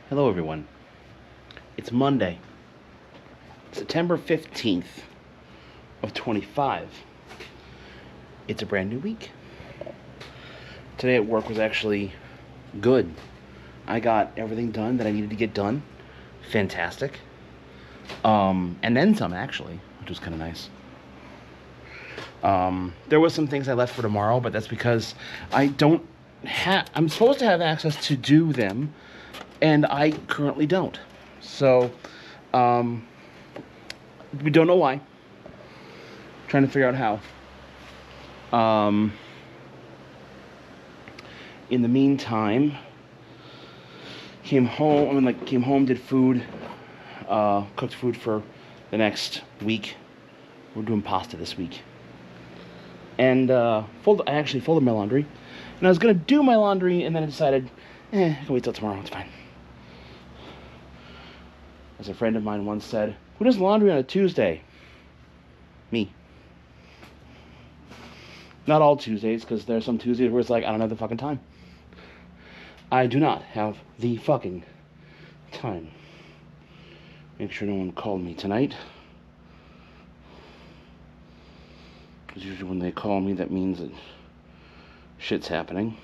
Hello everyone. It's Monday, September 15th of 25. It's a brand new week. Today at work was actually good. I got everything done that I needed to get done. Fantastic. And then some actually, which was kind of nice. There was some things I left for tomorrow, but that's because I'm supposed to have access to do them, and I currently don't. So, we don't know why. Trying to figure out how. In the meantime, came home, did food, cooked food for the next week. We're doing pasta this week. And I actually folded my laundry. And I was going to do my laundry, and then I decided, I can wait till tomorrow, it's fine. As a friend of mine once said, who does laundry on a Tuesday? Me. Not all Tuesdays, because there are some Tuesdays where it's like, I don't have the fucking time. I do not have the fucking time. Make sure no one called me tonight. Because usually when they call me, that means that shit's happening.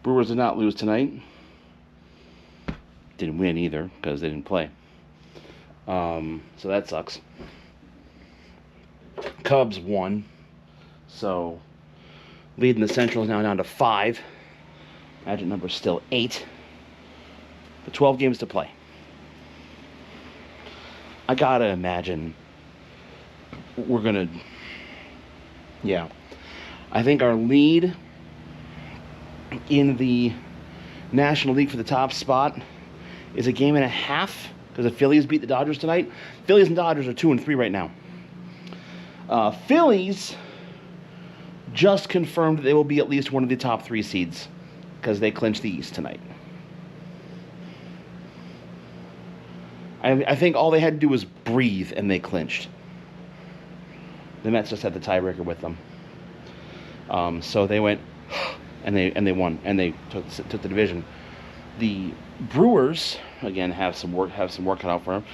Brewers did not lose tonight. Didn't win either, because they didn't play. So that sucks. Cubs won. So, lead in the Central is now down to 5. Magic number is still 8. But 12 games to play. I gotta imagine we're gonna... Yeah. I think our lead in the National League for the top spot is a game and a half, because the Phillies beat the Dodgers tonight. Phillies and Dodgers are 2-3 right now. Phillies just confirmed they will be at least one of the top 3 seeds, because they clinched the East tonight. I think all they had to do was breathe, and they clinched. The Mets just had the tiebreaker with them. So they went, and they won, and they took the division. The Brewers, again, have some work cut out for them.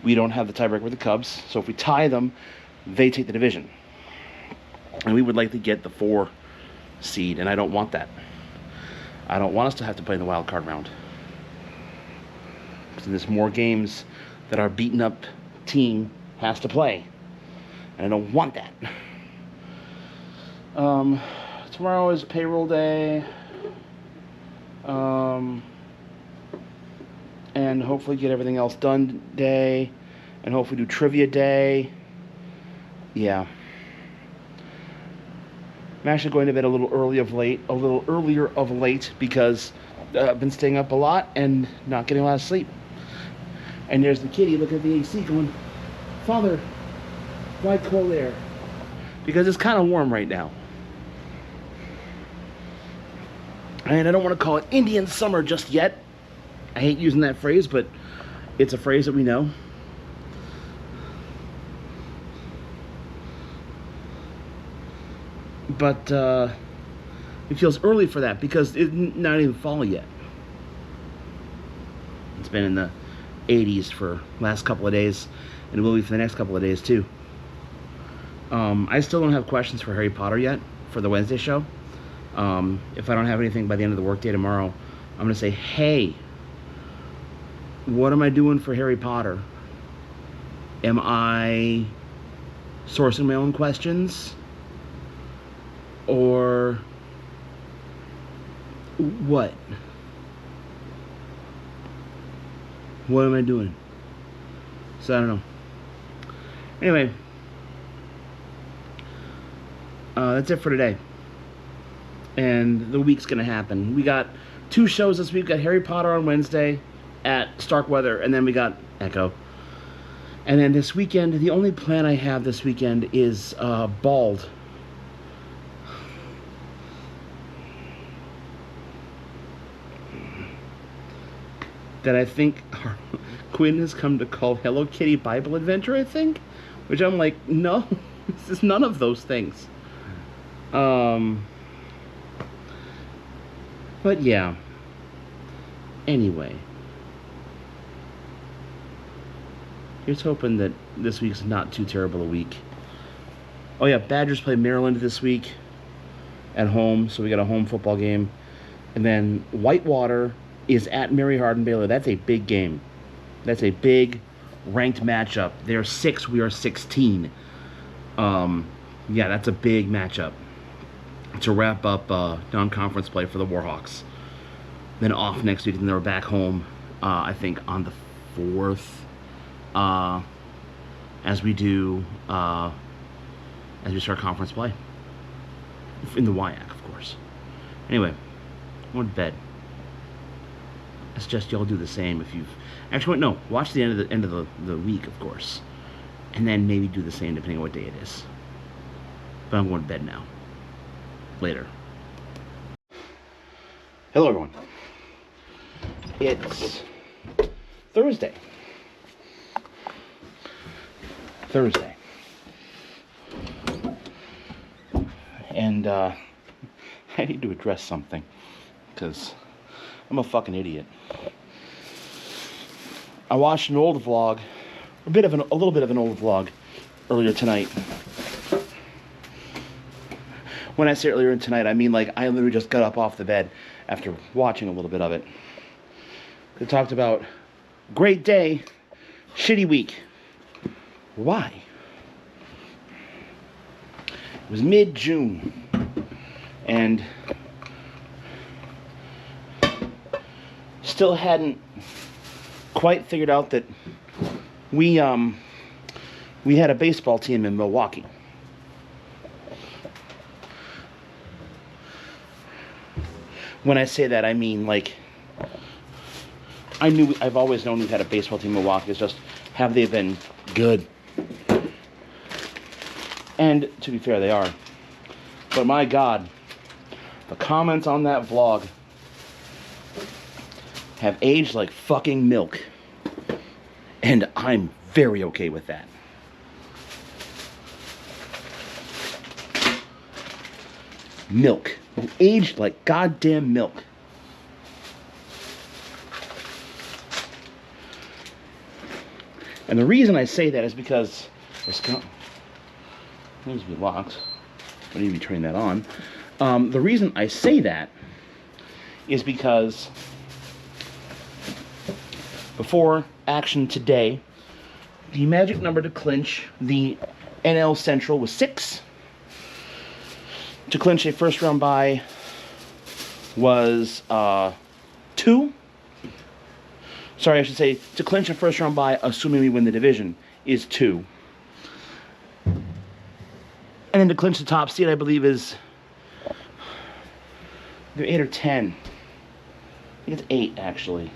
We don't have the tiebreaker with the Cubs, so if we tie them, they take the division. And we would likely get the 4 seed, and I don't want that. I don't want us to have to play in the wild card round. Because there's more games that our beaten up team has to play. And I don't want that. Tomorrow is payroll day. And hopefully get everything else done today. And hopefully do trivia day. Yeah. I'm actually going to bed a little earlier of late because I've been staying up a lot and not getting a lot of sleep. And there's the kitty looking at the AC going, Father, why cold air? Because it's kind of warm right now. And I don't want to call it Indian summer just yet. I hate using that phrase, but it's a phrase that we know. But it feels early for that because it's not even fall yet. It's been in the 80s for the last couple of days, and it will be for the next couple of days too. I still don't have questions for Harry Potter yet for the Wednesday show. If I don't have anything by the end of the workday tomorrow, I'm going to say, hey, what am I doing for Harry Potter? Am I sourcing my own questions? Or what? What am I doing? So I don't know. Anyway, that's it for today. And the week's gonna happen. We got 2 shows this week. We got Harry Potter on Wednesday at Starkweather, and then we got Echo. And then this weekend, the only plan I have this weekend is Bald. That I think Quinn has come to call Hello Kitty Bible Adventure, I think. Which I'm like, no, this is none of those things. But yeah, Anyway, here's hoping that this week's not too terrible a week. Oh yeah, Badgers play Maryland this week at home, so we got a home football game. And then Whitewater is at Mary Hardin-Baylor. That's a big game. That's a big ranked matchup. They're 6, we are 16. Yeah, that's a big matchup to wrap up non-conference play for the Warhawks. Then off next week, and then we're back home, I think, on the 4th, as we start conference play. In the WIAC, of course. Anyway, I'm going to bed. I suggest y'all do the same if you've... Actually, no, watch the end of the week, of course. And then maybe do the same depending on what day it is. But I'm going to bed now. Later. Hello, everyone. It's Thursday. And I need to address something, because I'm a fucking idiot. I watched an old vlog, a little bit of an old vlog, earlier tonight. When I say earlier tonight, I mean like I literally just got up off the bed after watching a little bit of it. It talked about great day, shitty week. Why? It was mid-June, and still hadn't quite figured out that we had a baseball team in Milwaukee. When I say that, I mean like I've always known we've had a baseball team in Milwaukee. It's just, have they been good? And to be fair, they are. But my God, the comments on that vlog have aged like fucking milk. And I'm very okay with that. Milk. Aged like goddamn milk. And the reason I say that is because this needs to be locked. I need to be turning that on. The reason I say that is because before action today, the magic number to clinch the NL Central was 6. To clinch a first round bye was 2. Sorry, I should say to clinch a first round bye, assuming we win the division, is 2. And then to clinch the top seed, I believe, is either 8 or 10. I think it's 8, actually.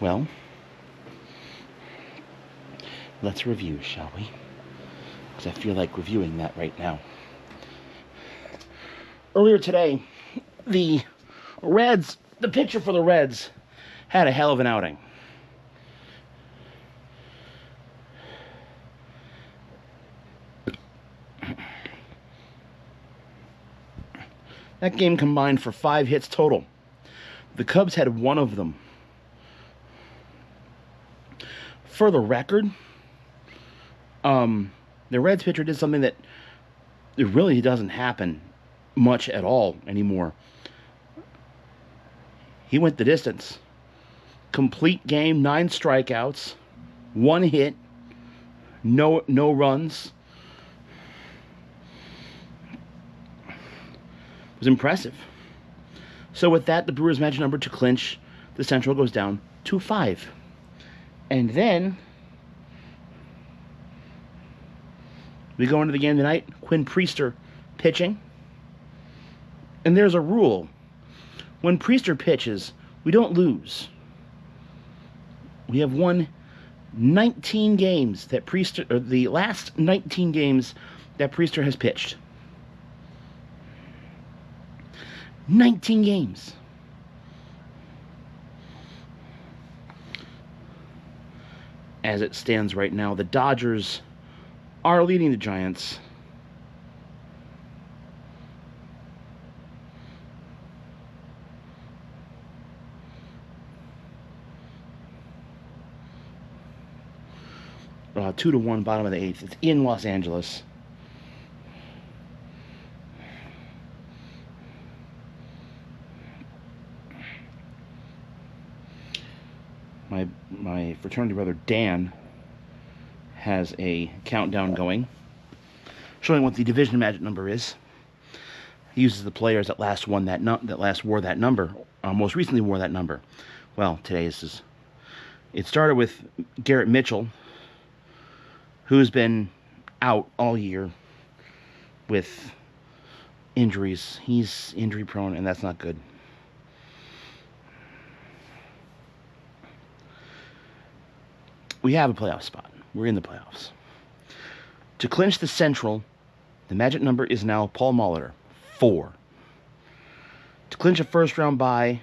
Well, let's review, shall we? Because I feel like reviewing that right now. Earlier today, the pitcher for the Reds had a hell of an outing. That game combined for 5 hits total. The Cubs had 1 of them. For the record, the Reds pitcher did something that it really doesn't happen much at all anymore. He went the distance. Complete game, 9 strikeouts, 1 hit, no runs. Was impressive. So with that, the Brewers' magic number to clinch the Central goes down to 5. And then we go into the game tonight. Quinn Priester pitching. And there's a rule. When Priester pitches, we don't lose. We have won 19 games that Priester, or the last 19 games that Priester has pitched. 19 games. As it stands right now, the Dodgers are leading the Giants 2-1, bottom of the 8th. It's in Los Angeles. My fraternity brother Dan has a countdown going, showing what the division magic number is. He uses the players that last wore that number, most recently wore that number. Well, it started with Garrett Mitchell, who's been out all year with injuries. He's injury prone, and that's not good. We have a playoff spot. We're in the playoffs. To clinch the Central, the magic number is now Paul Molitor, 4. To clinch a first-round bye,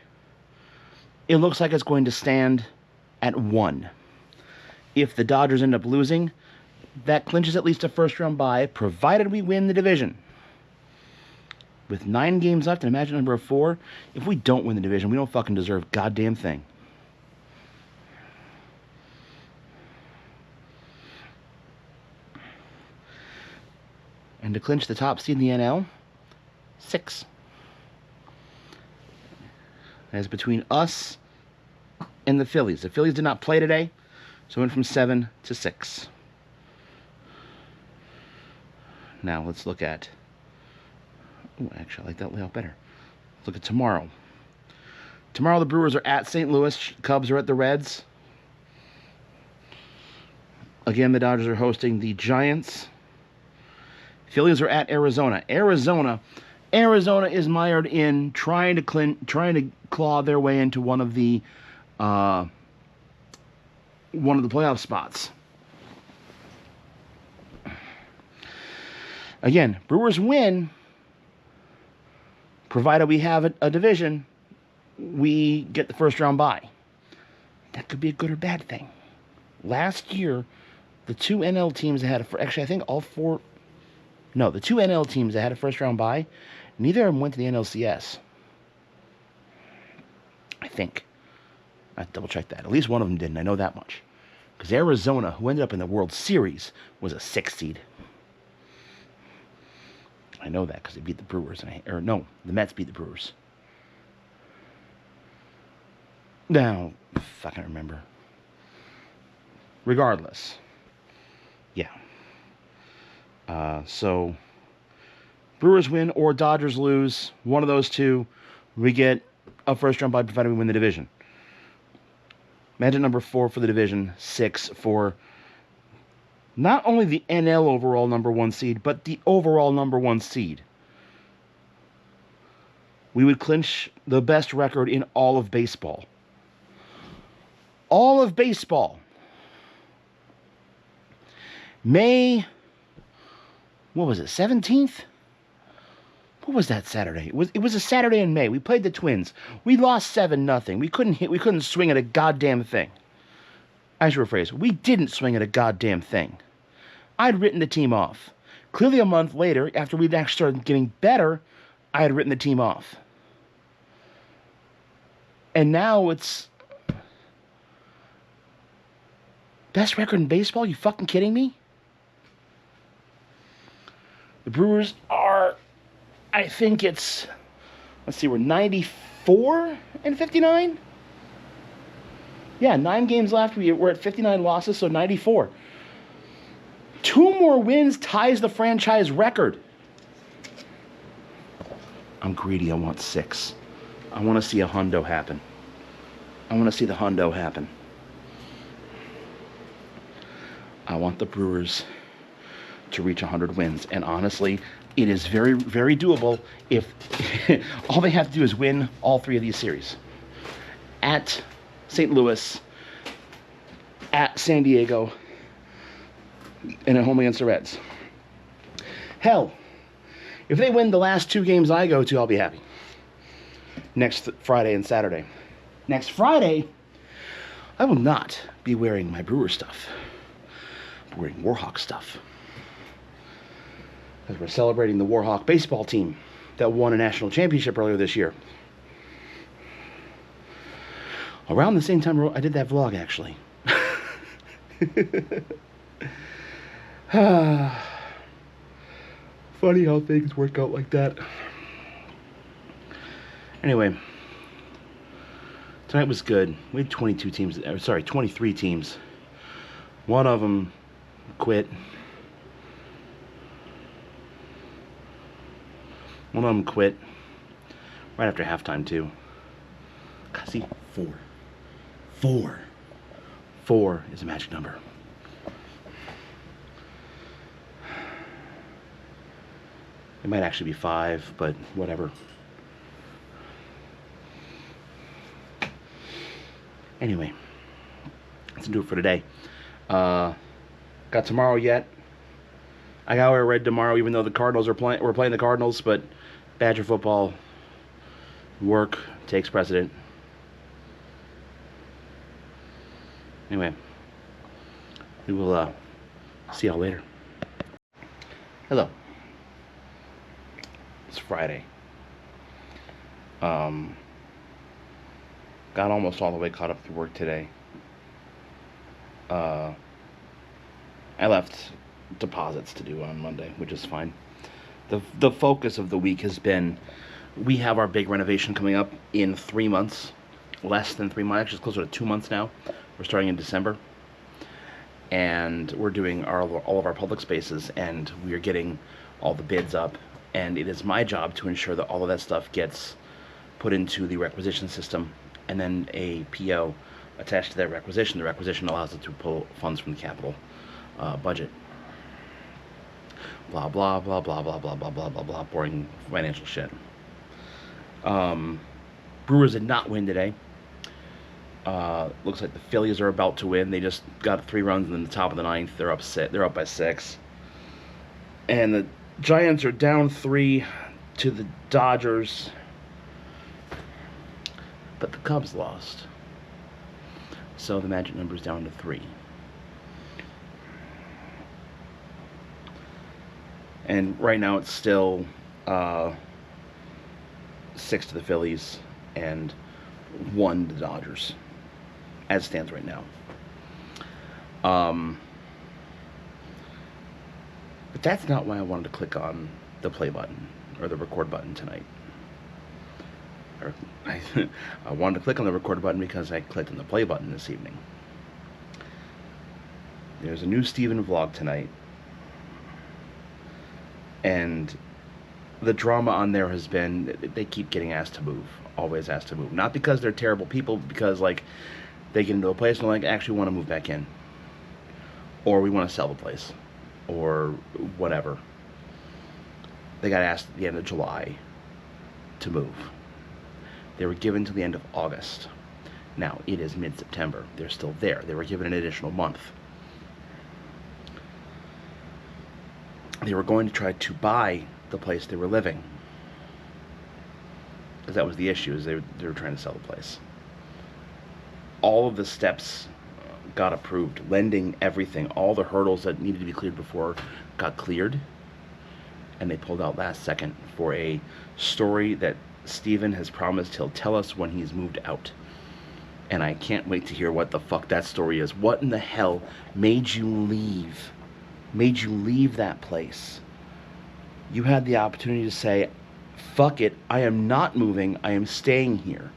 it looks like it's going to stand at 1. If the Dodgers end up losing, that clinches at least a first-round bye, provided we win the division. With 9 games left and a magic number of 4, if we don't win the division, we don't fucking deserve a goddamn thing. And to clinch the top seed in the NL, 6. That is between us and the Phillies. The Phillies did not play today, so it went from 7 to 6. Now let's look at... Oh, actually, I like that layout better. Let's look at tomorrow. Tomorrow the Brewers are at St. Louis. Cubs are at the Reds. Again, the Dodgers are hosting the Giants. Phillies are at Arizona. Arizona is mired in trying to claw their way into one of the playoff spots. Again, Brewers win, provided we have a division, we get the first round bye. That could be a good or bad thing. Last year, the 2 NL teams that had actually I think all 4. No, the 2 NL teams that had a first-round bye, neither of them went to the NLCS. I think. I have to double-check that. At least one of them didn't. I know that much. Because Arizona, who ended up in the World Series, was a 6th seed. I know that because they beat the Brewers. The Mets beat the Brewers. Now, if I can remember. Regardless. Yeah. So, Brewers win or Dodgers lose, one of those two, we get a first-round bye provided we win the division. Magic number 4 for the division, 6 for not only the NL overall number 1 seed, but the overall number 1 seed. We would clinch the best record in all of baseball. All of baseball. May... What was it, 17th? What was that Saturday? It was a Saturday in May. We played the Twins. We lost 7-0. We couldn't swing at a goddamn thing. I should rephrase. We didn't swing at a goddamn thing. I'd written the team off. Clearly a month later, after we'd actually started getting better, I had written the team off. And now it's... Best record in baseball? You fucking kidding me? The Brewers are, I think it's, let's see, we're 94 and 59? Yeah, 9 games left. We're at 59 losses, so 94. 2 more wins ties the franchise record. I'm greedy. I want 6. I want to see a hundo happen. I want to see the hundo happen. I want the Brewers to reach 100 wins. And honestly, it is very, very doable if all they have to do is win all 3 of these series. At St. Louis, at San Diego, and at home against the Reds. Hell, if they win the last 2 games I go to, I'll be happy. Next Friday and Saturday. Next Friday, I will not be wearing my Brewer stuff. I'm wearing Warhawk stuff. Because we're celebrating the Warhawk baseball team that won a national championship earlier this year. Around the same time I did that vlog, actually. Funny how things work out like that. Anyway, tonight was good. We had 22 teams, sorry, 23 teams. One of them quit. One of them quit right after halftime, too. God, see, 4. 4. 4 is a magic number. It might actually be 5, but whatever. Anyway, let's do it for today. Got tomorrow yet. I got wear red tomorrow, even though the Cardinals are playing. We're playing the Cardinals, but Badger football work takes precedent. Anyway, we will see y'all later. Hello. It's Friday. Got almost all the way caught up through work today. I left deposits to do on Monday, which is fine. The focus of the week has been, we have our big renovation coming up in 3 months, less than 3 months, actually it's closer to 2 months now. We're starting in December, and we're doing all of our public spaces, and we are getting all the bids up, and it is my job to ensure that all of that stuff gets put into the requisition system, and then a PO attached to that requisition. The requisition allows it to pull funds from the capital budget. Blah, blah, blah, blah, blah, blah, blah, blah, blah, blah, boring financial shit. Brewers did not win today. Looks like the Phillies are about to win. They just got 3 runs in the top of the 9th. They're up by 6. And the Giants are down 3 to the Dodgers. But the Cubs lost. So the magic number is down to 3. And right now it's still 6 to the Phillies and 1 to the Dodgers, as it stands right now. But that's not why I wanted to click on the play button or the record button tonight. I wanted to click on the record button because I clicked on the play button this evening. There's a new Steven vlog tonight, and the drama on there has been, they keep getting asked to move, always asked to move. Not because they're terrible people, but because like they get into a place and like actually want to move back in, or we want to sell the place, or whatever. They got asked at the end of July to move. They were given to the end of August. Now it is mid-September. They're still there. They were given an additional month. They were going to try to buy the place they were living, because that was the issue, is they were trying to sell the place. All of the steps got approved, lending, everything, all the hurdles that needed to be cleared before got cleared, and they pulled out last second for a story that Steven has promised he'll tell us when he's moved out. And I can't wait to hear what the fuck that story is. What in the hell made you leave? Made you leave that place? You had the opportunity to say, fuck it, I am not moving, I am staying here.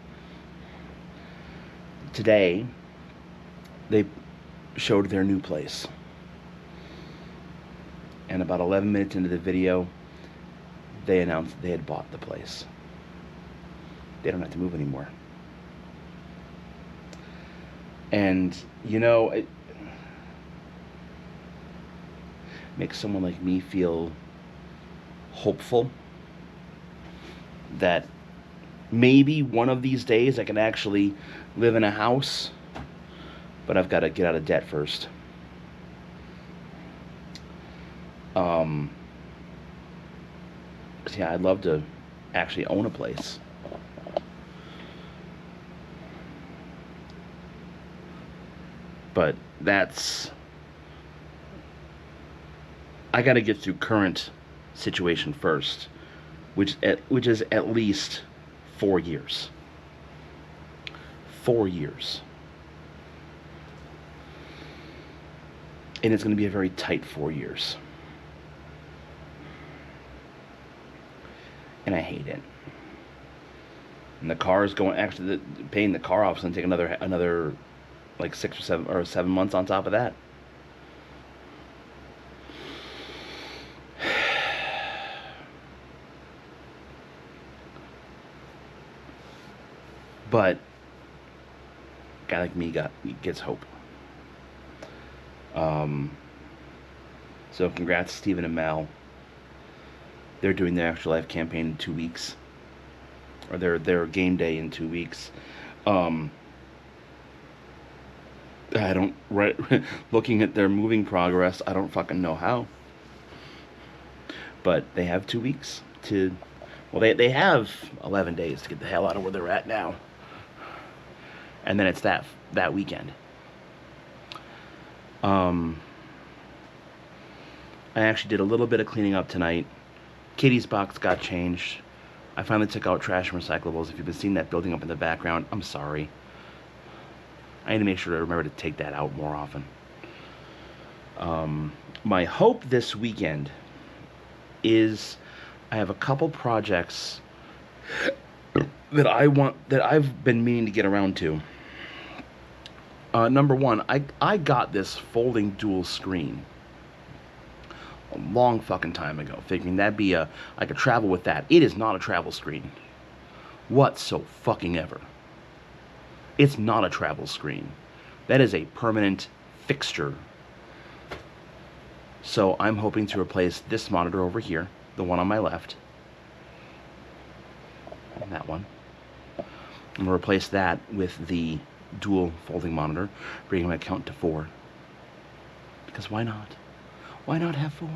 Today, they showed their new place. And about 11 minutes into the video, they announced they had bought the place. They don't have to move anymore. And, you know, it makes someone like me feel hopeful that maybe one of these days I can actually live in a house, but I've got to get out of debt first. Yeah, I'd love to actually own a place. But that's, I got to get through current situation first, which is at least 4 years. 4 years. And it's going to be a very tight 4 years. And I hate it. And the car is going, actually, paying the car off is going to take another like 6 or 7 months on top of that. But a guy like me gets hope. So congrats, Stephen and Mal. They're doing their Extra Life campaign in 2 weeks, or their game day in 2 weeks. I don't looking at their moving progress, I don't fucking know how. But they have 2 weeks to. Well, they have 11 days to get the hell out of where they're at now. And then it's that weekend. I actually did a little bit of cleaning up tonight. Katie's box got changed. I finally took out trash and recyclables. If you've been seeing that building up in the background, I'm sorry. I need to make sure to remember to take that out more often. My hope this weekend is I have a couple projects that I've been meaning to get around to. Number one, I got this folding dual screen a long fucking time ago, figuring I could travel with that. It is not a travel screen whatsoever. It's not a travel screen. That is a permanent fixture. So I'm hoping to replace this monitor over here, the one on my left, and that one. I'm going to replace that with the dual folding monitor, bringing my count to 4. Because why not? Why not have 4?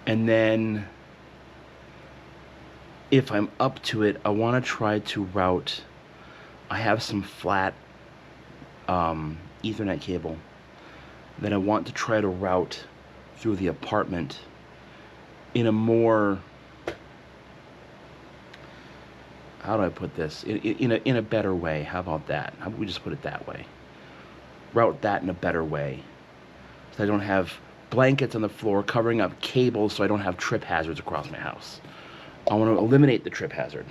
And then, if I'm up to it, I want to try to route. I have some flat Ethernet cable that I want to try to route through the apartment in a more, how do I put this? In a better way. How about that? How about we just put it that way? Route that in a better way, so I don't have blankets on the floor covering up cables, so I don't have trip hazards across my house. I want to eliminate the trip hazard,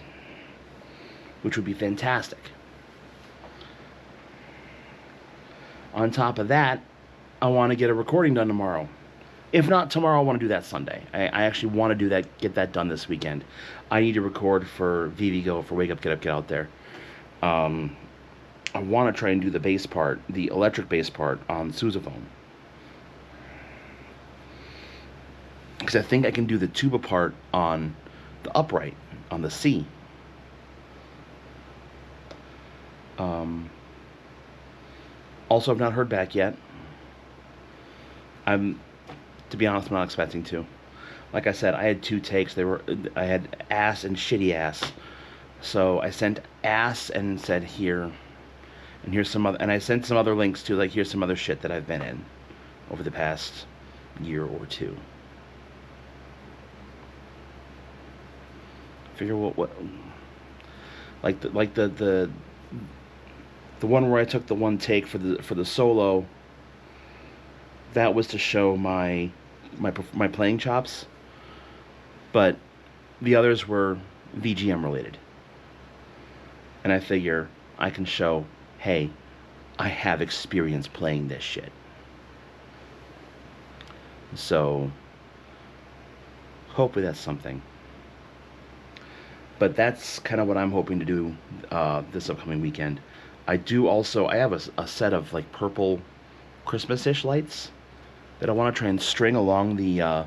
which would be fantastic. On top of that, I want to get a recording done tomorrow. If not tomorrow, I want to do that Sunday. I actually want to do that, get that done this weekend. I need to record for VVGo, for Wake Up, Get Up, Get Out There. I want to try and do the bass part, the electric bass part on sousaphone. Because I think I can do the tuba part on the upright, on the C. Also, I've not heard back yet. To be honest, I'm not expecting to. Like I said, I had 2 takes. I had ass and shitty ass. So I sent ass and said here, and here's some other, and I sent some other links to, like, here's some other shit that I've been in over the past year or 2. Figure what like the one where I took the 1 take for the solo. That was to show my playing chops, but the others were VGM related. And I figure I can show, hey, I have experience playing this shit. So hopefully that's something. But that's kind of what I'm hoping to do this upcoming weekend. I have a set of like purple Christmas-ish lights that I want to try and string along the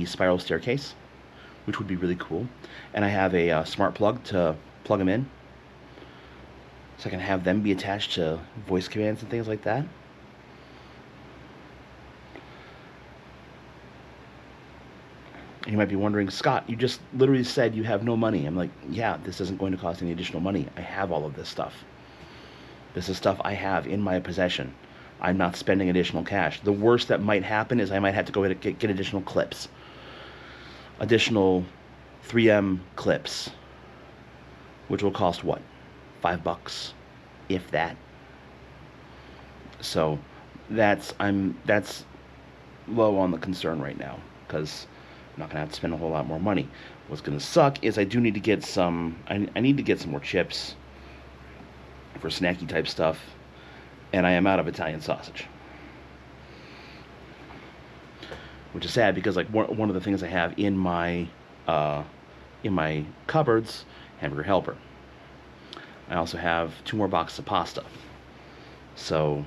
spiral staircase, which would be really cool. And I have a smart plug to plug them in, so I can have them be attached to voice commands and things like that. And you might be wondering, Scott, you just literally said you have no money. I'm like, yeah, this isn't going to cost any additional money. I have all of this stuff. This is stuff I have in my possession. I'm not spending additional cash. The worst that might happen is I might have to go get additional clips. Additional 3M clips. Which will cost what? $5, if that. So that's low on the concern right now because I'm not gonna have to spend a whole lot more money. What's gonna suck is I do need to get some. I need to get some more chips for snacky type stuff, and I am out of Italian sausage, which is sad because like one of the things I have in my cupboards, hamburger helper. I also have 2 more boxes of pasta, so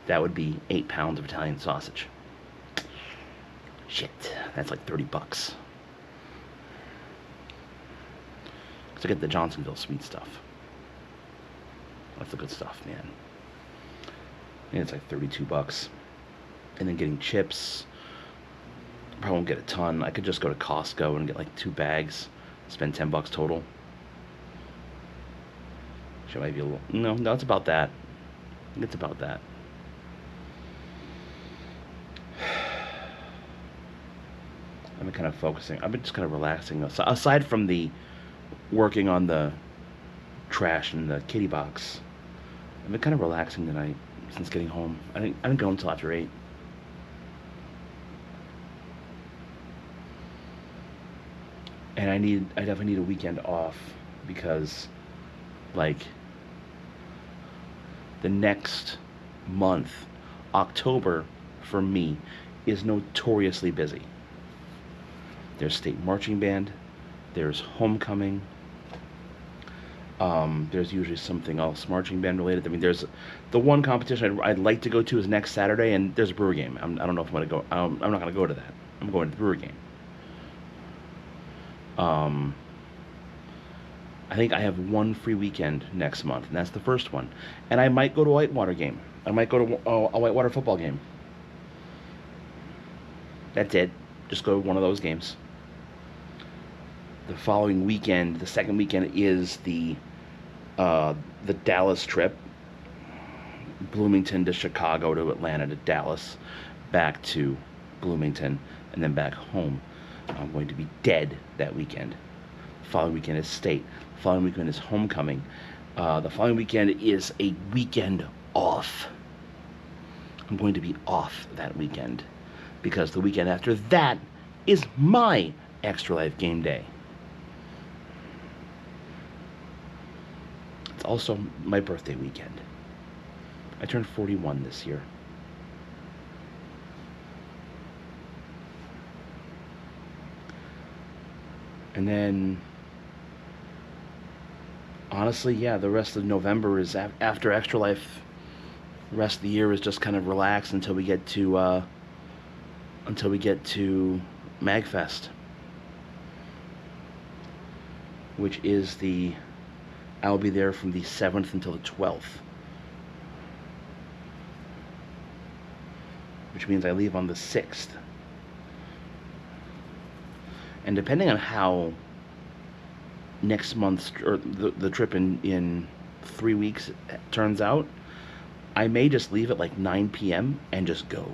that would be 8 pounds of Italian sausage. Shit, that's like $30. Cause I get the Johnsonville sweet stuff. That's the good stuff, man. And it's like $32. And then getting chips, probably won't get a ton. I could just go to Costco and get like 2 bags, spend $10 total. Should might be a little. No, it's about that. It's about that. I've been kind of focusing. I've been just kind of relaxing. Aside from the working on the trash and the kitty box, I've been kind of relaxing tonight since getting home. I didn't go until after 8. And I definitely need a weekend off because, like, the next month, October, for me, is notoriously busy. There's state marching band, there's homecoming, there's usually something else marching band related. I mean, there's the one competition I'd like to go to is next Saturday, and there's a brewer game. I don't know if I'm going to go. I'm not going to go to that. I'm going to the brewer game. I think I have one free weekend next month, and that's the first one. And I might go to a Whitewater game. I might go to a Whitewater football game. That's it. Just go to one of those games. The following weekend, the second weekend, is the Dallas trip. Bloomington to Chicago to Atlanta to Dallas, back to Bloomington, and then back home. I'm going to be dead that weekend. The following weekend is state. The following weekend is homecoming. The following weekend is a weekend off. I'm going to be off that weekend because the weekend after that is my Extra Life game day. It's also my birthday weekend. I turned 41 this year. And then, honestly, yeah, the rest of November is after Extra Life. The rest of the year is just kind of relaxed until we get to MagFest, which is I'll be there from the 7th until the 12th, which means I leave on the 6th. And depending on how next month's or the trip in 3 weeks turns out, I may just leave at like 9 p.m. and just go.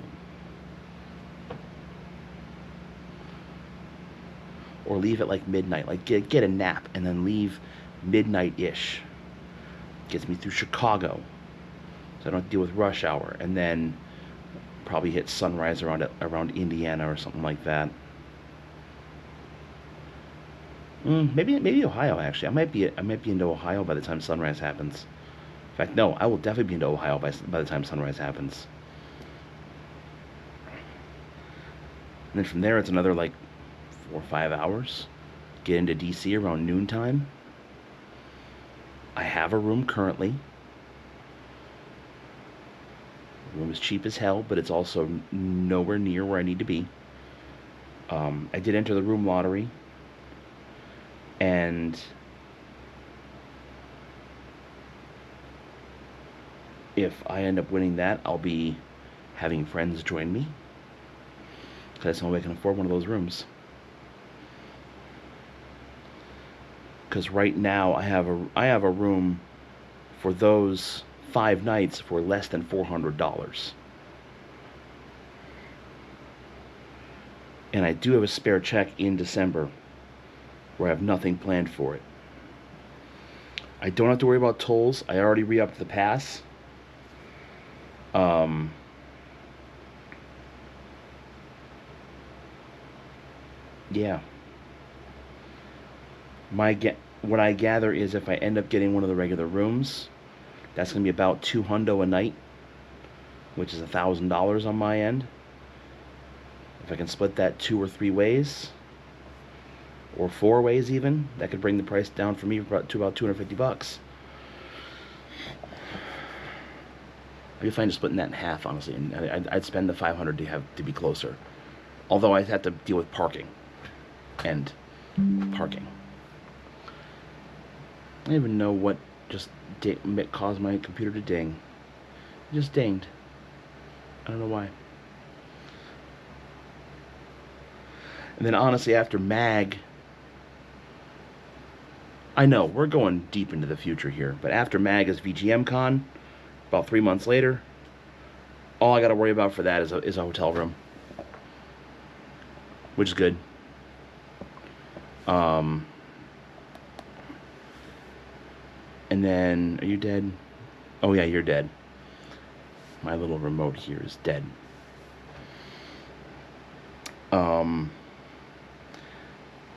Or leave at like midnight, like get a nap and then leave midnight-ish. Gets me through Chicago, so I don't have to deal with rush hour, and then probably hit sunrise around Indiana or something like that. Maybe Ohio, actually. I might be into Ohio by the time sunrise happens. In fact, no, I will definitely be into Ohio by the time sunrise happens. And then from there, it's another like 4 or 5 hours. Get into DC around noontime. I have a room currently. The room is cheap as hell, but it's also nowhere near where I need to be. I did enter the room lottery. And if I end up winning that, I'll be having friends join me. Because that's the only way I can afford one of those rooms. Because right now I have a room for those 5 nights for less than $400. And I do have a spare check in December where I have nothing planned for it. I don't have to worry about tolls. I already re-upped the pass. Um, yeah. What I gather is if I end up getting one of the regular rooms, that's gonna be about $200 a night, which is $1,000 on my end. If I can split that 2 or 3 ways, or 4 ways even, that could bring the price down for me to about $250. I'd be fine just splitting that in half, honestly, and I'd spend the $500 to be closer. Although I'd have to deal with parking and parking. I don't even know what just caused my computer to ding. It just dinged. I don't know why. And then honestly, after MAG, I know we're going deep into the future here, but after MAG is VGM Con, about 3 months later. All I got to worry about for that is a hotel room, which is good. And then, are you dead? Oh yeah, you're dead. My little remote here is dead.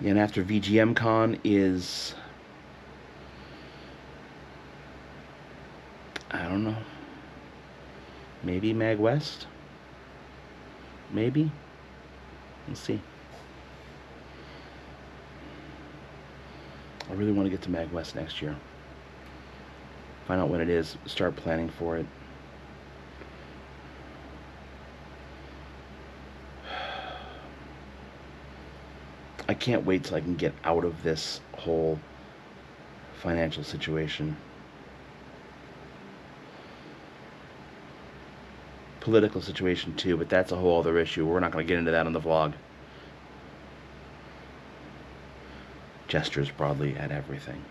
And after VGM Con is, I don't know, maybe Mag West? Maybe? We'll see. I really want to get to Mag West next year. Find out when it is, start planning for it. I can't wait till I can get out of this whole financial situation. Political situation too, but that's a whole other issue. We're not going to get into that on the vlog. Gestures broadly at everything.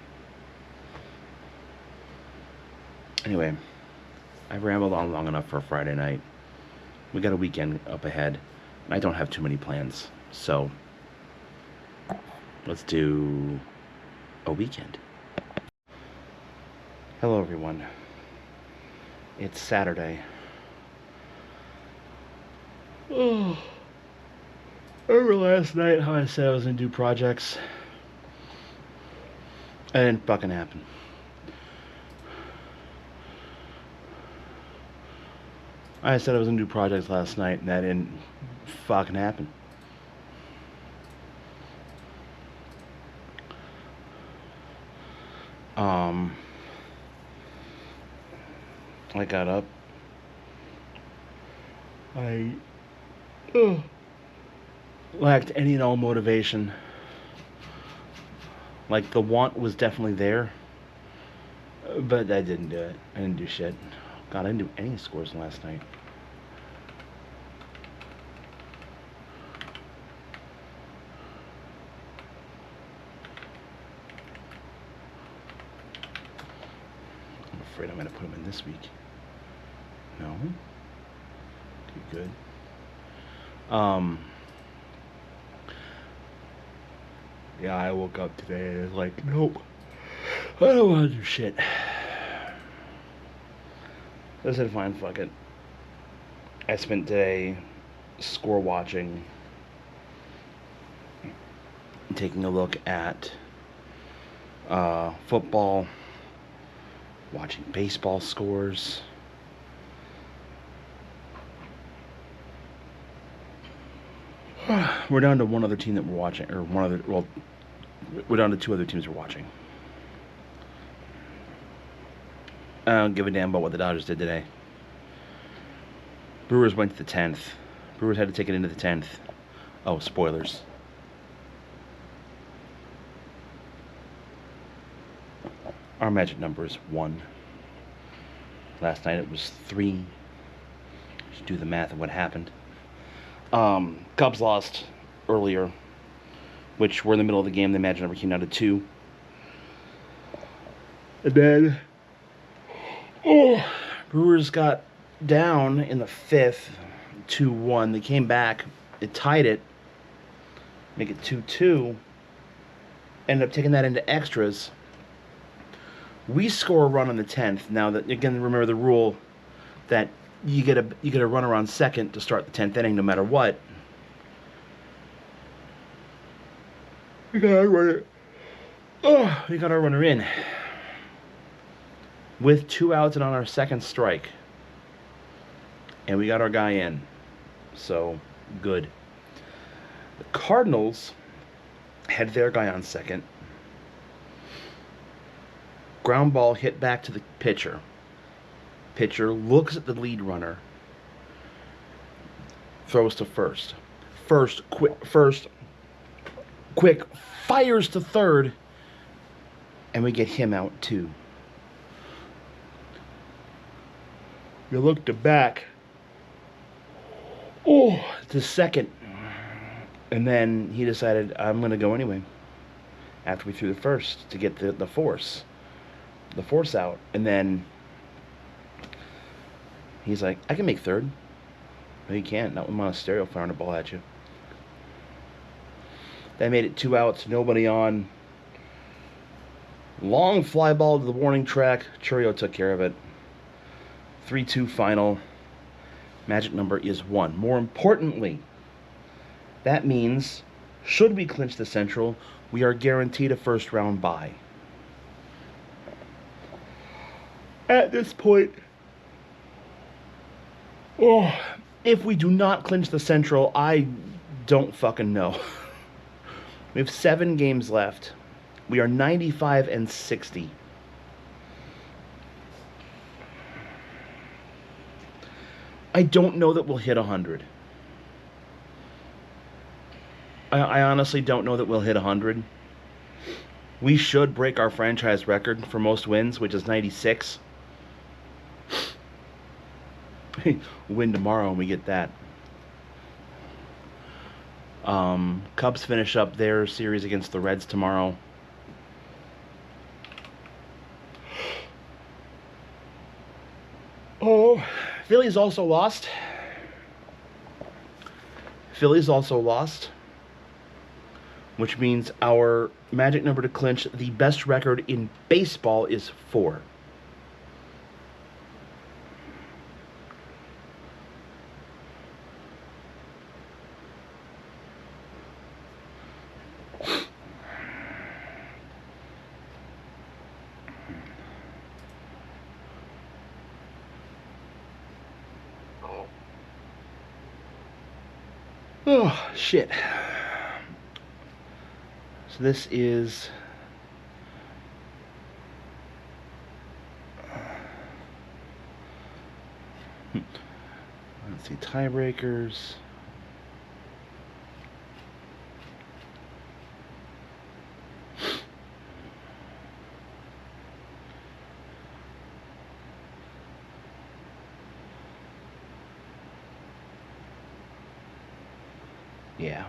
Anyway, I've rambled on long enough for a Friday night. We got a weekend up ahead, and I don't have too many plans, so let's do a weekend. Hello everyone. It's Saturday. Oh, remember last night how I said I was gonna do projects? It didn't fucking happen. I said I was gonna do projects last night, and that didn't fucking happen. I got up. I lacked any and all motivation. Like, the want was definitely there, but I didn't do it. I didn't do shit. God, I didn't do any scores last night. I'm afraid I'm going to put them in this week. No? Okay, good. Yeah, I woke up today and it's like, nope, I don't want to do shit. I said, fine, fuck it. I spent today score watching, taking a look at football, watching baseball scores. We're down to one other team that we're watching, or we're down to 2 other teams we're watching. I don't give a damn about what the Dodgers did today. Brewers went to the 10th. Brewers had to take it into the 10th. Oh, spoilers. Our magic number is 1. Last night it was 3. Just do the math of what happened. Cubs lost earlier, which were in the middle of the game. The magic number came down to 2. And then Brewers got down in the 5th, 2-1. They came back. It tied it, make it 2-2. Ended up taking that into extras. We score a run on the 10th. Now that again, remember the rule that you get a runner on second to start the 10th inning, no matter what. We got our runner. Oh, we got our runner in with 2 outs and on our second strike, and we got our guy in. So good. The Cardinals had their guy on second. Ground ball hit back to the pitcher. Pitcher looks at the lead runner. Throws to first. Quick, fires to third. And we get him out too. We looked back. Oh, to second. And then he decided, I'm going to go anyway. After we threw the first to get the force out. And then he's like, I can make third. No, you can't. Not with Monasterio firing a ball at you. That made it 2 outs, nobody on. Long fly ball to the warning track. Churio took care of it. 3-2 final. Magic number is 1. More importantly, that means, should we clinch the Central, we are guaranteed a first-round bye. At this point, if we do not clinch the Central, I don't fucking know. We have 7 games left. We are 95-60. I don't know that we'll hit 100. I honestly don't know that we'll hit 100. We should break our franchise record for most wins, which is 96. Win tomorrow and we get that. Cubs finish up their series against the Reds tomorrow. Oh, Phillies also lost. Which means our magic number to clinch the best record in baseball is 4. Oh, shit. So this is... Let's see, tiebreakers. Yeah.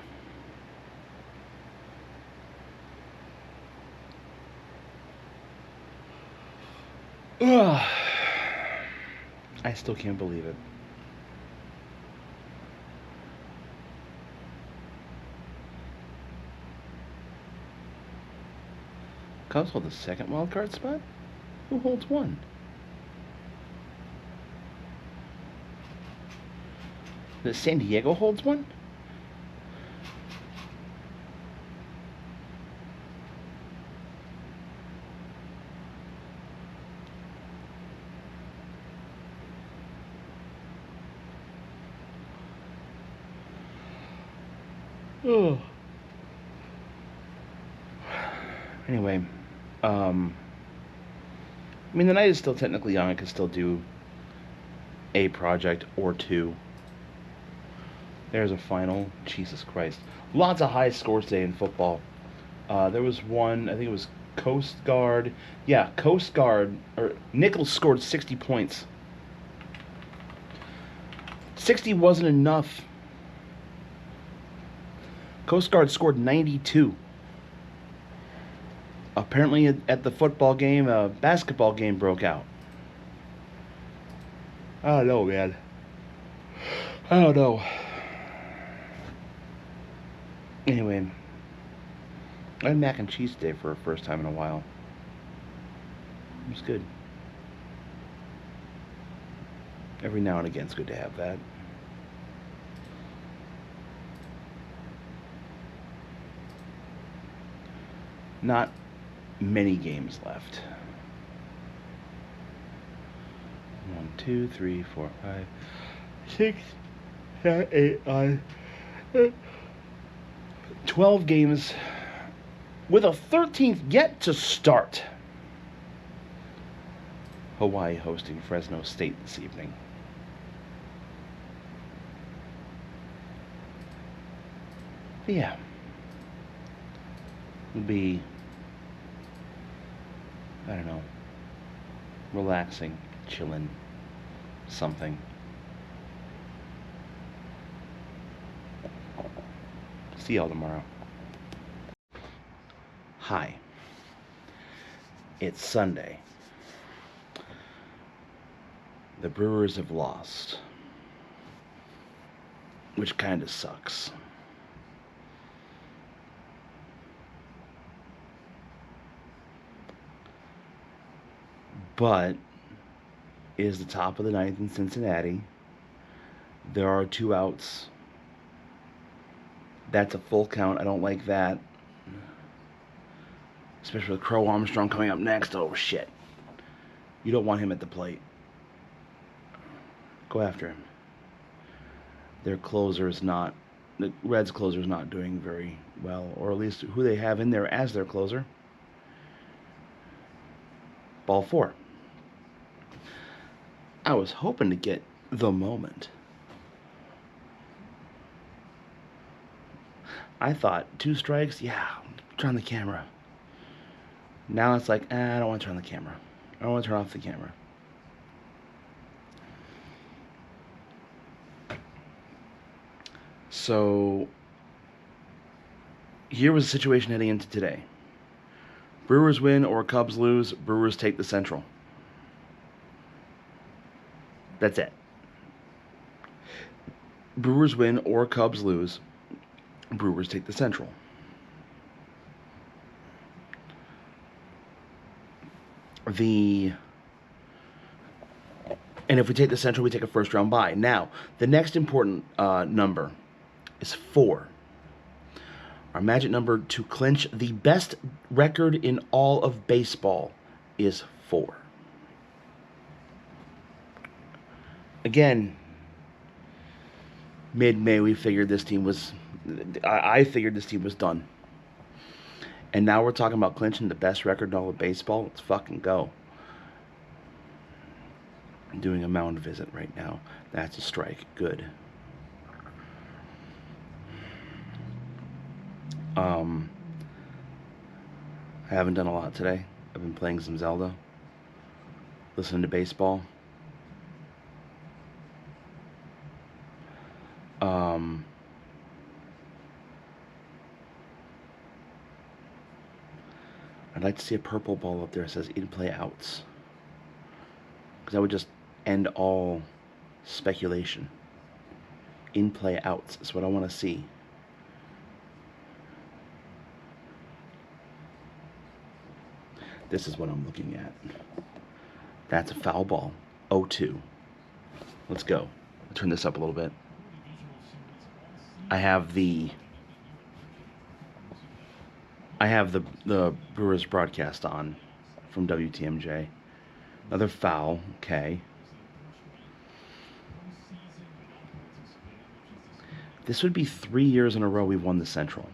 Ugh. I still can't believe it. Cubs hold the second wild card spot? Who holds one? Does San Diego holds one? Oh. Anyway, I mean, the night is still technically young. I could still do a project or 2. There's a final. Jesus Christ. Lots of high scores today in football. There was one, I think it was Coast Guard. Yeah, Coast Guard, or Nichols scored 60 points. 60 wasn't enough. Coast Guard scored 92. Apparently at the football game, a basketball game broke out. I don't know, man. I don't know. Anyway, I had mac and cheese today for the first time in a while. It's good. Every now and again, it's good to have that. Not many games left. 1, 2, 3, 4, 5, 6, 7, 8, 9, 12 games with a 13th yet to start. Hawaii hosting Fresno State this evening. But yeah. It'll be, I don't know, relaxing, chilling, something. See y'all tomorrow. Hi. It's Sunday. The Brewers have lost, which kind of sucks. But it is the top of the ninth in Cincinnati. There are 2 outs. That's a full count. I don't like that. Especially with Crow Armstrong coming up next. Oh, shit. You don't want him at the plate. Go after him. Their closer is not... The Reds' closer is not doing very well. Or at least who they have in there as their closer. Ball 4. I was hoping to get the moment. I thought 2 strikes, yeah, turn on the camera. Now it's like, I don't want to turn on the camera. I don't want to turn off the camera. So, here was the situation heading into today. Brewers win or Cubs lose, Brewers take the Central. That's it. Brewers win or Cubs lose, Brewers take the Central. And if we take the Central, we take a first round bye. Now, the next important number is 4. Our magic number to clinch the best record in all of baseball is 4. Again, mid-May we figured this team was... I figured this team was done. And now we're talking about clinching the best record in all of baseball. Let's fucking go. I'm doing a mound visit right now. That's a strike. Good. I haven't done a lot today. I've been playing some Zelda. Listening to baseball. I'd like to see a purple ball up there that says in-play outs. Because that would just end all speculation. In-play outs is what I want to see. This is what I'm looking at. That's a foul ball. 0-2. Let's go. I'll turn this up a little bit. I have the Brewers broadcast on from WTMJ. Another foul. Okay. This would be 3 years in a row we've won the Central.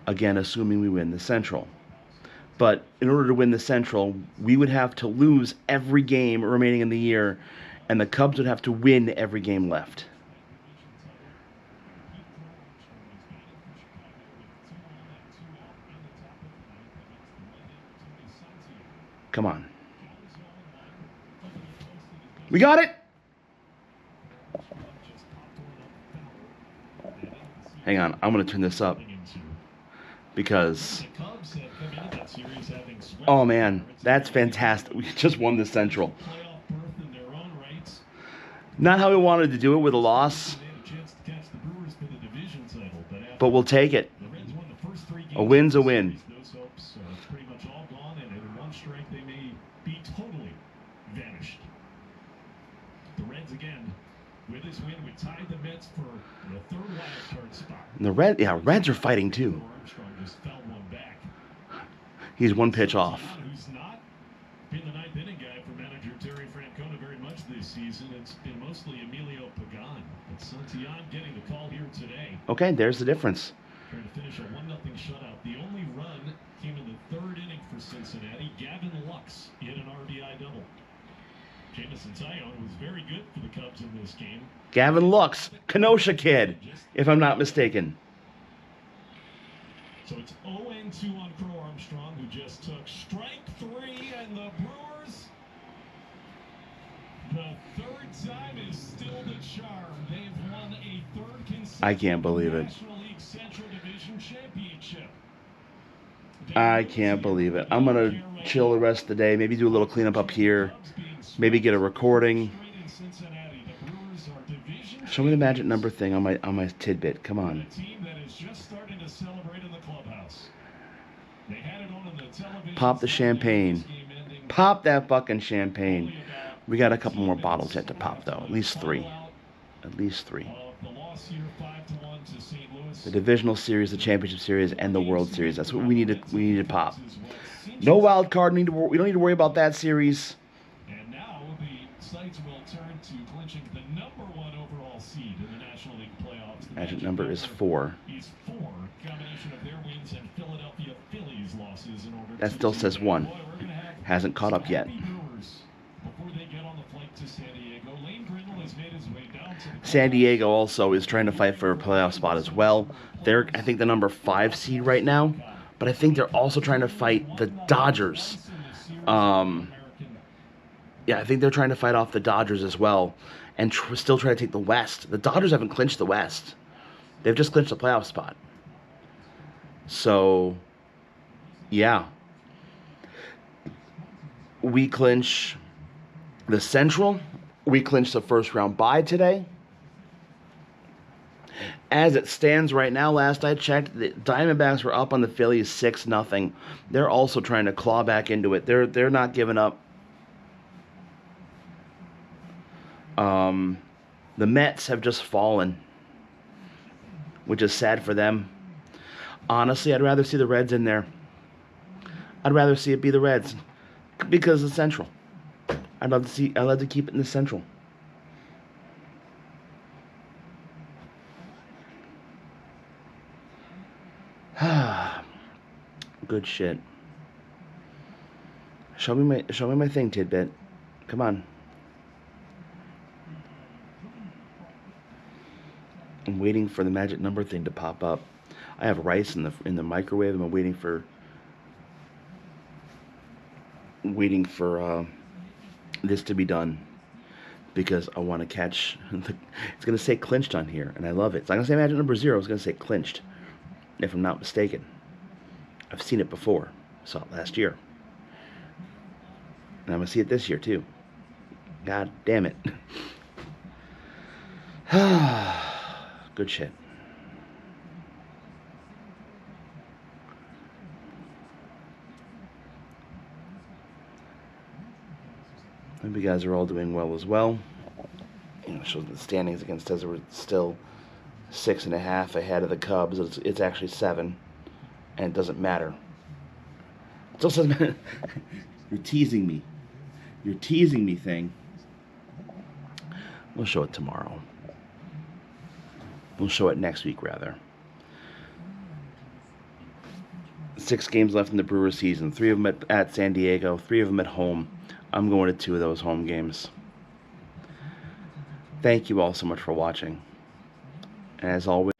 Again, assuming we win the Central. But in order to win the Central, we would have to lose every game remaining in the year, and the Cubs would have to win every game left. Come on. We got it! Hang on, I'm going to turn this up. Because... oh man, that's fantastic. We just won the Central. Not how we wanted to do it with a loss. But we'll take it. A win's a win. And the Reds are fighting too. He's one pitch off. Who's not been the ninth inning guy for manager Terry Francona very much this season. It's been mostly Emilio Pagan. But Santillan getting the call here today. Okay, there's the difference. Trying to finish a 1-0 shutout. The only run came in the third inning for Cincinnati. Gavin Lux hit an RBI double. Jameson Taillon was very good for the Cubs in this game. Gavin Lux, Kenosha kid, if I'm not mistaken. So it's 0-2 on Crow Armstrong, who just took strike 3, and the Brewers, the third time is still the charm. They've won a third consecutive I can't believe it. National League Central Division Championship. I can't believe it. I'm going to chill the rest of the day, maybe do a little cleanup up here, maybe get a recording. Show me the magic number thing on my tidbit. Come on. Pop the champagne. Pop that fucking champagne. We got a couple more bottles yet to pop, though. At least 3. At least 3. The Divisional Series, the Championship Series, and the World Series. That's what we need to pop. No wild card. We don't need to worry about that series. And now the sights will turn to clinching the #1 overall seed in the National League playoffs. Magic number is 4. Is 4. Combination of their wins and Philadelphia Phillies losses in order. That still says 1. Hasn't caught up yet. San Diego also is trying to fight for a playoff spot as well. They're, I think, the number 5 seed right now, but I think they're also trying to fight the Dodgers. Yeah, I think they're trying to fight off the Dodgers as well, and still try to take the West. The Dodgers haven't clinched the West; they've just clinched the playoff spot. So, yeah, we clinch the Central. We clinched the first round bye today. As it stands right now, last I checked, the Diamondbacks were up on the Phillies 6-0. They're also trying to claw back into it. They're not giving up. The Mets have just fallen, which is sad for them. Honestly, I'd rather see the Reds in there. I'd rather see it be the Reds because it's Central. I'd love to keep it in the Central. Good shit. Show me my thing, tidbit. Come on. I'm waiting for the magic number thing to pop up. I have rice in the microwave. I'm waiting for this to be done because I want to catch. It's gonna say clinched on here, and I love it. It's not gonna say magic number 0. It's gonna say clinched, if I'm not mistaken. I've seen it before. Saw it last year, and I'm gonna see it this year too. God damn it. Good shit. Hope you guys are all doing well as well. Shows the standings against us. We're still 6.5 ahead of the Cubs. It's actually 7, and it doesn't matter. It still doesn't matter. You're teasing me. You're teasing me, thing. We'll show it tomorrow. We'll show it next week, rather. 6 games left in the Brewers season. 3 of them at San Diego. 3 of them at home. I'm going to 2 of those home games. Thank you all so much for watching. As always,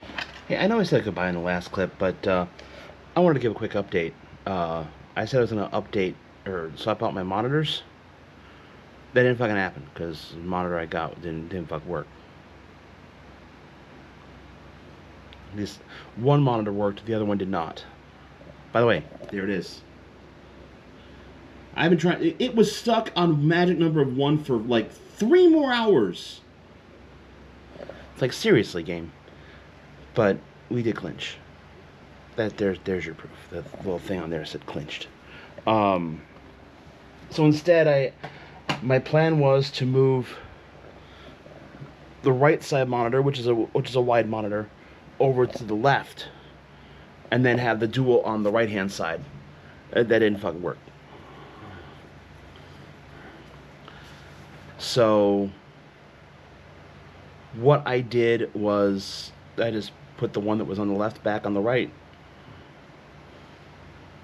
hey, I know I said goodbye in the last clip, but I wanted to give a quick update. I said I was going to update or swap out my monitors. That didn't fucking happen because the monitor I got didn't fucking work. This one monitor worked, the other one did not. By the way, there it is. I've been trying. It was stuck on magic number of 1 for like 3 more hours. It's like, seriously, game. But we did clinch. There's your proof. The little thing on there said clinched. So instead, my plan was to move the right side monitor, which is a wide monitor, over to the left, and then have the dual on the right hand side. That didn't fucking work. So what I did was I just put the one that was on the left back on the right.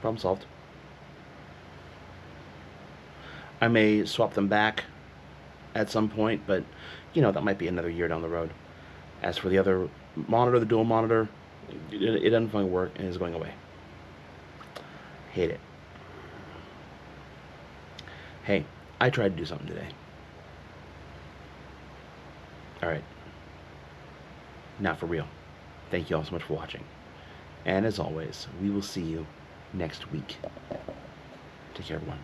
Problem solved. I may swap them back at some point, but that might be another year down the road. As for the other monitor, the dual monitor, it doesn't fucking work and it's going away. Hate it. Hey, I tried to do something today. Alright. Now for real. Thank you all so much for watching. And as always, we will see you next week. Take care, everyone.